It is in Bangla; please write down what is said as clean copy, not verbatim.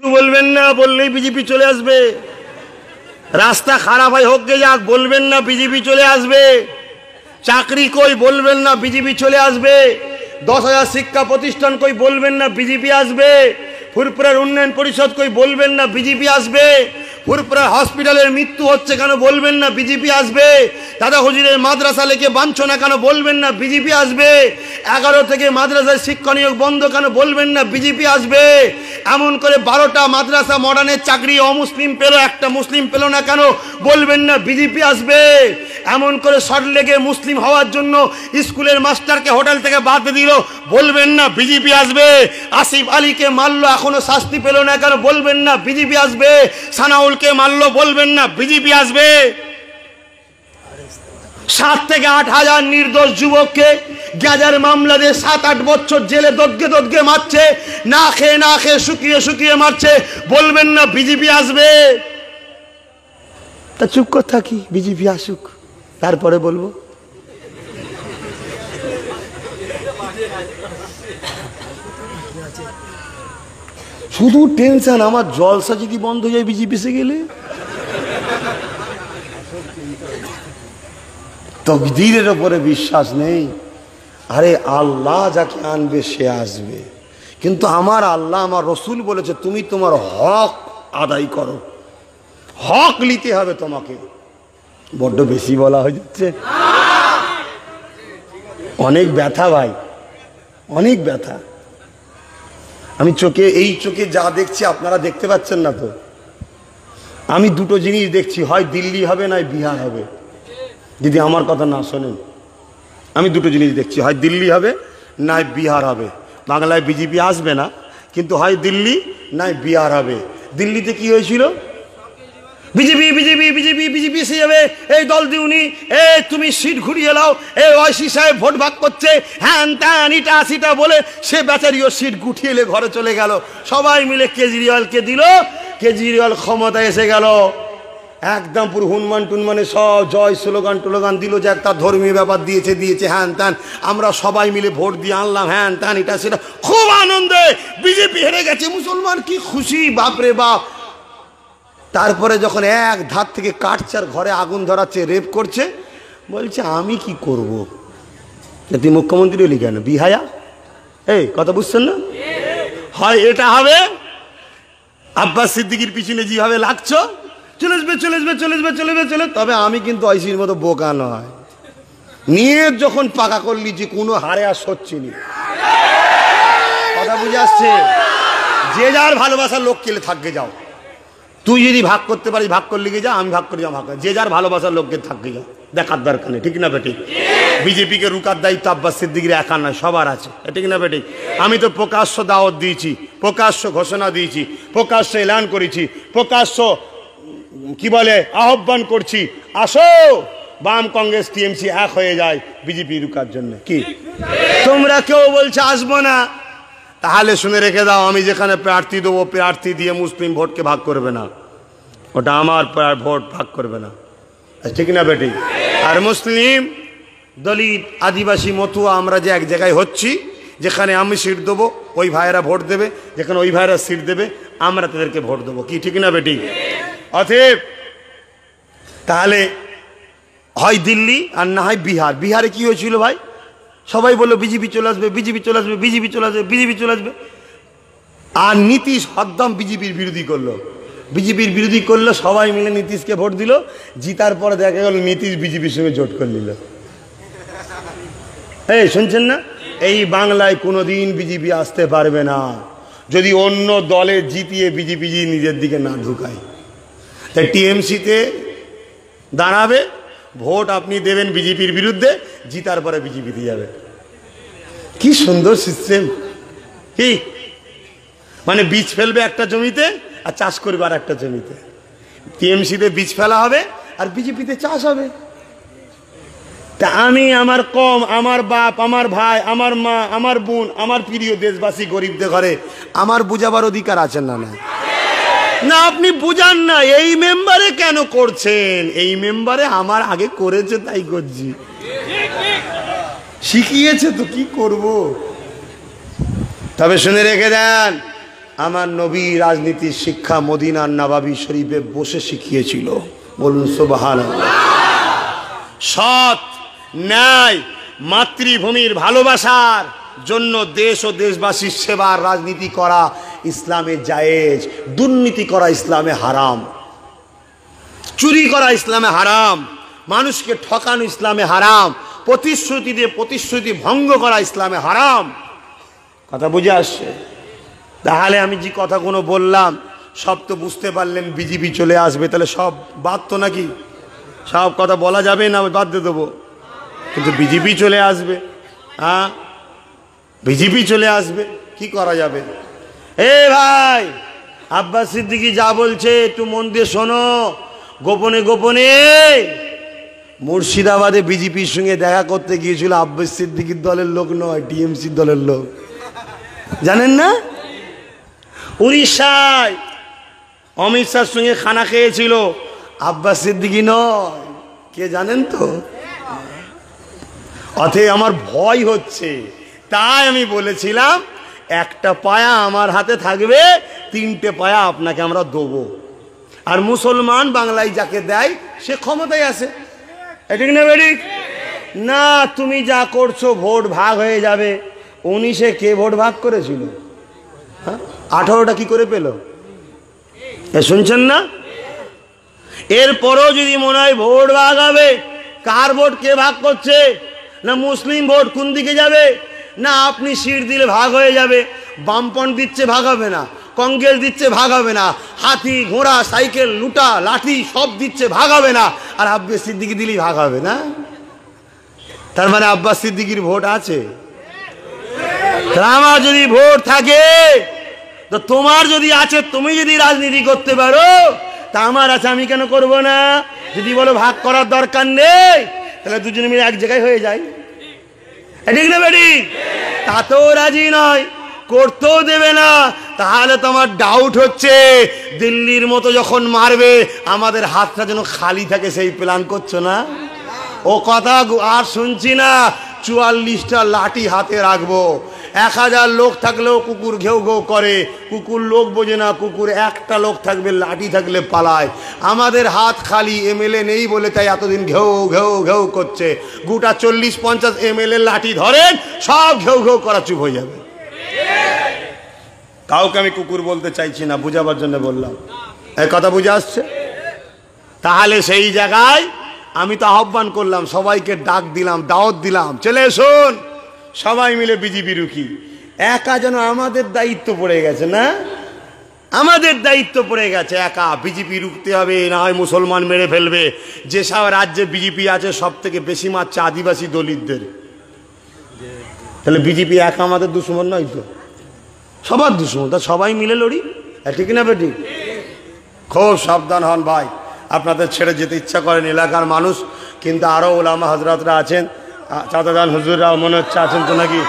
বলবেন না, বললেই বিজেপি চলে আসবে। রাস্তা খারাপ হয় হোক গে যাক, বলবেন না বিজেপি চলে আসবে। চাকরি কই, বলবেন না বিজেপি চলে আসবে। 10,000 শিক্ষা প্রতিষ্ঠান কই, বলবেন না বিজেপি আসবে। ফুরপুরার উন্নয়ন পরিষদ কই, বলবেন না বিজেপি আসবে। ফুরপুরা হসপিটালের মৃত্যু হচ্ছে কেন, বলবেন না বিজেপি আসবে। দাদা হুজুরের মাদ্রাসা লেকে বাঁধছ না কেন, বলবেন না বিজেপি আসবে। 11 থেকে মাদ্রাসায় শিক্ষা নিয়োগ বন্ধ কেন, বলবেন না বিজেপি আসবে। এমন করে 12টা মাদ্রাসা মডার্নের চাকরি অমুসলিম পেল, একটা মুসলিম পেল না কেন, বলবেন না বিজেপি আসবে। এমন করে সল্টলেকে মুসলিম হওয়ার জন্য স্কুলের মাস্টারকে হোটেল থেকে বাদ দিল, বলবেন না বিজেপি আসবে। আসিফ আলীকে মারলো, এখনো শাস্তি পেল না কেন, বলবেন না বিজেপি আসবে। সানাউলকে মারলো, বলবেন না বিজেপি আসবে। 7 থেকে 8 হাজার নির্দোষ যুবককে গ্যাজার মামলা দিয়ে 7-8 বছর জেলে দগ্গে মারছে, না খেয়ে শুকিয়ে মারছে, বলবেন না বিজেপি আসবে। তা চুপ করে থাকি, বিজেপি আসুক, তারপরে বলবো। শুধু টেনশন, আমার জলসা যদি বন্ধ হয়ে যায় বিজেপি এসে গেলে। তকদীরের উপরে বিশ্বাস নেই। আরে আল্লাহ যাকে আনবে সে আসবে, কিন্তু আমার আল্লাহ, আমার রসুল বলেছে তুমি তোমার হক আদায় করো, হক নিতে হবে তোমাকে। বড্ড বেশি বলা হয়ে যাচ্ছে, অনেক ব্যথা ভাই, অনেক ব্যথা। আমি এই চোখে যা দেখছি আপনারা দেখতে পাচ্ছেন না তো। আমি দুটো জিনিস দেখছি, হয় দিল্লি হবে নয় বিহার হবে। যদি আমার কথা না শোনেন, আমি দুটো জিনিস দেখছি, হয় দিল্লি হবে নয় বিহার হবে। বাংলায় বিজেপি আসবে না, কিন্তু হয় দিল্লি নয় বিহার হবে। দিল্লিতে কি হয়েছিল, বিজেপি এসে যাবে, এই দল দিউনি, তুমি সিট ঘুরিয়ে নাও, ওয়াইসি সাহেব ভোট ভাগ করছে, হ্যান ত্যান ইটা সিটা বলে সে বেচারিও সিট গুটিয়ে এলে ঘরে চলে গেল। সবাই মিলে কেজরিওয়ালকে দিল, কেজরিওয়াল ক্ষমতা এসে গেল। একদম পুরো হুনমান টুনমানে সব জয় স্লোগান দিল, যে একটা ধর্মীয় ব্যাপার দিয়েছে হ্যান ত্যান, আমরা সবাই মিলে ভোট দিয়ে আনলাম, হ্যান ত্যান এটা সেটা, খুব আনন্দে বিজেপি হেরে গেছে। মুসলমান কি খুশি, বাপরে বাপ। তারপরে যখন এক ধার থেকে কাটছে আর ঘরে আগুন ধরাচ্ছে, রেপ করছে, বলছে আমি কি করব। তুই মুখ্যমন্ত্রী হলি কেন, বিহায়া? এই কথা বুঝছেন না? হয় এটা হবে, আব্বাস সিদ্দিকির পিছনে যেভাবে লাগছো, চলে আসবে, তবে আমি কিন্তু ঐশীর মতো বোকা নয়। নিয়ে যখন পাকা করলি যে কোনো হারে আর সচ্ছিনি, কথা বুঝে আসছে। যে যার ভালোবাসার লোক কেলে থাকবে যাও, তুই যদি ভাগ করতে পারিস ভাগ করলে গিয়ে যা, আমি ভাগ করে যাও, ভাগ যে যার ভালোবাসার লোককে থাকবে যাও, দেখার দরকার নেই, ঠিক না বেটি? বিজেপিকে রুকার দায়িত্ব আব্বাস সিদ্দিকির একা নয়, সবার আছে, ঠিক না বেটি? আমি তো প্রকাশ্য দাওয়াত দিয়েছি, প্রকাশ্য ঘোষণা দিয়েছি, প্রকাশ্য এলান করেছি, প্রকাশ্য কি বলে আহ্বান করছি, আসো বাম কংগ্রেস টিএমসি এক হয়ে যায় বিজেপি রুকার জন্য। কি তোমরা কেউ বলছে আসবো না? তাহলে শুনে রেখে দাও, আমি যেখানে প্রার্থী দেবো, প্রার্থী দিয়ে মুসলিম ভোটকে ভাগ করবে না, ওটা আমার ভোট ভাগ করবে না, ঠিক না বেটি? আর মুসলিম, দলিত, আদিবাসী, মতুয়া আমরা যে এক জায়গায় হচ্ছি, যেখানে আমি সিট দেবো ওই ভাইয়েরা ভোট দেবে, যেখানে ওই ভাইয়েরা সিট দেবে আমরা তাদেরকে ভোট দেবো, কি ঠিক না বেটি? অতএব তাহলে হয় দিল্লি আর না হয় বিহার। বিহারে কি হয়েছিল ভাই? সবাই বললো বিজেপি চলে আসবে, আর নীতিশ হরদম বিজেপির বিরোধী করলো, সবাই মিলে নীতিশকে ভোট দিল, জিতার পরে দেখা গেল নীতিশ বিজেপির সঙ্গে জোট করে নিল। এই শুনছেন না? এই বাংলায় কোনোদিন বিজেপি আসতে পারবে না যদি অন্য দলে জিতিয়ে বিজেপি নিজের দিকে না ঢুকায়। তাই টিএমসিতে দাঁড়াবে, ভোট আপনি দেবেন বিজেপির বিরুদ্ধে, জিতার পরে বিজেপিতে যাবে। কি সুন্দর সিস্টেম! কি মানে বীজ ফেলবে একটা জমিতে আর চাষ করবে আর একটা জমিতে। টিএমসিতে বীজ ফেলা হবে আর বিজেপিতে চাষ হবে। তা আমি, আমার কম, আমার বাপ, আমার ভাই, আমার মা, আমার বোন, আমার প্রিয় দেশবাসী, গরিবদের ঘরে আমার বুঝাবার অধিকার আছে না? না, আপনি বুঝান না। এই মেম্বারে কেন করছেন? এই মেম্বারে আমার আগে করেছে তাই করছি, শিখিয়েছে তো কি করব। তবে শুনে রেখে দেন, আমার নবী রাজনীতির শিক্ষা মদিনার নবাবী শরীফে বসে শিখিয়েছিল। বলুন সুবহানাল্লাহ। সৎ, ন্যায়, মাতৃভূমির ভালোবাসার জন্য দেশ ও দেশবাসীর সেবার রাজনীতি করা ইসলামে জায়েজ। দুর্নীতি করা ইসলামে হারাম, চুরি করা ইসলামে হারাম, মানুষকে ঠকানো ইসলামে হারাম, প্রতিশ্রুতি দিয়ে প্রতিশ্রুতি ভঙ্গ করা ইসলামে হারাম। কথা বুঝে আসছে? তাহলে আমি যে কথাগুলো বললাম সব তো বুঝতে পারলেন। বিজেপি চলে আসবে, তাহলে সব বাদ তো নাকি? সব কথা বলা যাবে না, বাদ দিয়ে দেবো? কিন্তু বিজেপি চলে আসবে। হ্যাঁ, বিজেপি চলে আসবে, কি করা যাবে? এ ভাই, আব্বাস সিদ্দিকী যা বলছে একটু মন দিয়ে শোনো। গোপনে গোপনে মুর্শিদাবাদে বিজেপির সঙ্গে দেখা করতে গিয়েছিল আব্বাস সিদ্দিকীর দলের লোক নয়, টিএমসির দলের লোক। জানেন না? উড়িষ্যায় অমিত শাহর সঙ্গে খানা খেয়েছিল, আব্বাস সিদ্দিকী নয়। কে জানেন তো? অতএব আমার ভয় হচ্ছে, তাই আমি বলেছিলাম একটা পায়া আমার হাতে থাকবে, 3টে পায়া আপনাকে আমরা দেবো। আর মুসলমান বাংলায় যাকে দেয় সে ক্ষমতায় আসে। ঠিক না বেরিক? না, তুমি যা করছো ভোট ভাগ হয়ে যাবে। 19-এ কে ভোট ভাগ করেছিল? হ্যাঁ, 18টা কি করে পেল? শুনছেন না? এরপরও যদি মনে হয় ভোট ভাগ হবে, কার ভোট কে ভাগ করছে? না মুসলিম ভোট কোন দিকে যাবে? না আপনি সিট দিলে ভাগ হয়ে যাবে। বামপন্থ দিচ্ছে, ভাগ হবে না। কংগ্রেস দিচ্ছে, ভাগ হবে না। হাতি, ঘোড়া, সাইকেল, লুটা, লাঠি সব দিচ্ছে, ভাগ হবে না। আর আব্বাস সিদ্দিকী দিলেই ভাগ হবে না। তার মানে আব্বাস সিদ্দিকীর ভোট আছে। আমার যদি ভোট থাকে, তো তোমার যদি আছে, তুমি যদি রাজনীতি করতে পারো, তা আমার আছে, আমি কেন করব না? যদি বলো ভাগ করার দরকার নেই, তাহলে দুজনে মিলে এক জায়গায় হয়ে যায়। ঠিক না বেটি? তাতেও রাজি নয়, করতেও দেবে না। তাহলে তোমার ডাউট হচ্ছে দিল্লির মতো যখন মারবে আমাদের হাতটা যেন খালি থাকে, সেই প্ল্যান করছো না? ও কথা আর শুনছি না। 44টা লাঠি হাতে রাখবো। 1000 লোক থাকলেও কুকুর ঘেউ ঘেউ করে, কুকুর লোক বোঝে না। কুকুর একটা লোক থাকবে, লাঠি থাকলে পালায়। আমাদের হাত খালি, এমএলএ নেই বলে তাই এতদিন ঘেউ ঘেউ ঘেউ করছে। গোটা 40-50 এমএলএ লাঠি ধরেন, সব ঘেউ ঘেউ করা চুপ হয়ে যাবে। কাউকে আমি কুকুর বলতে চাইছি না, বুঝাবার জন্য বললাম। এই কথা বুঝে আসছে? তাহলে সেই জায়গায় আমি তো আহ্বান করলাম, সবাইকে ডাক দিলাম, দাওয়াত দিলাম, চলে এসুন সবাই মিলে বিজেপি রুখি। একা যেন আমাদের দায়িত্ব পড়ে গেছে না? আমাদের দায়িত্ব পড়ে গেছে একা। বিজেপি রুখতে হবে, না হয় মুসলমান মেরে ফেলবে। যেসব রাজ্যে বিজেপি আছে সব থেকে বেশি মারছে আদিবাসী দলিতদের। তাহলে বিজেপি একা আমাদের দুশ্মন নয় তো? সবার দুশ্মন। তা সবাই মিলে লড়ি, ঠিক না বেটি? খুব সাবধান হন ভাই, আপনাদের ছেড়ে যেতে ইচ্ছা করেন এলাকার মানুষ, কিন্তু আরও ওলামা হজরতরা আছেন, চাচাজান হুজুররাও মনে হচ্ছে আছেন তো নাকি?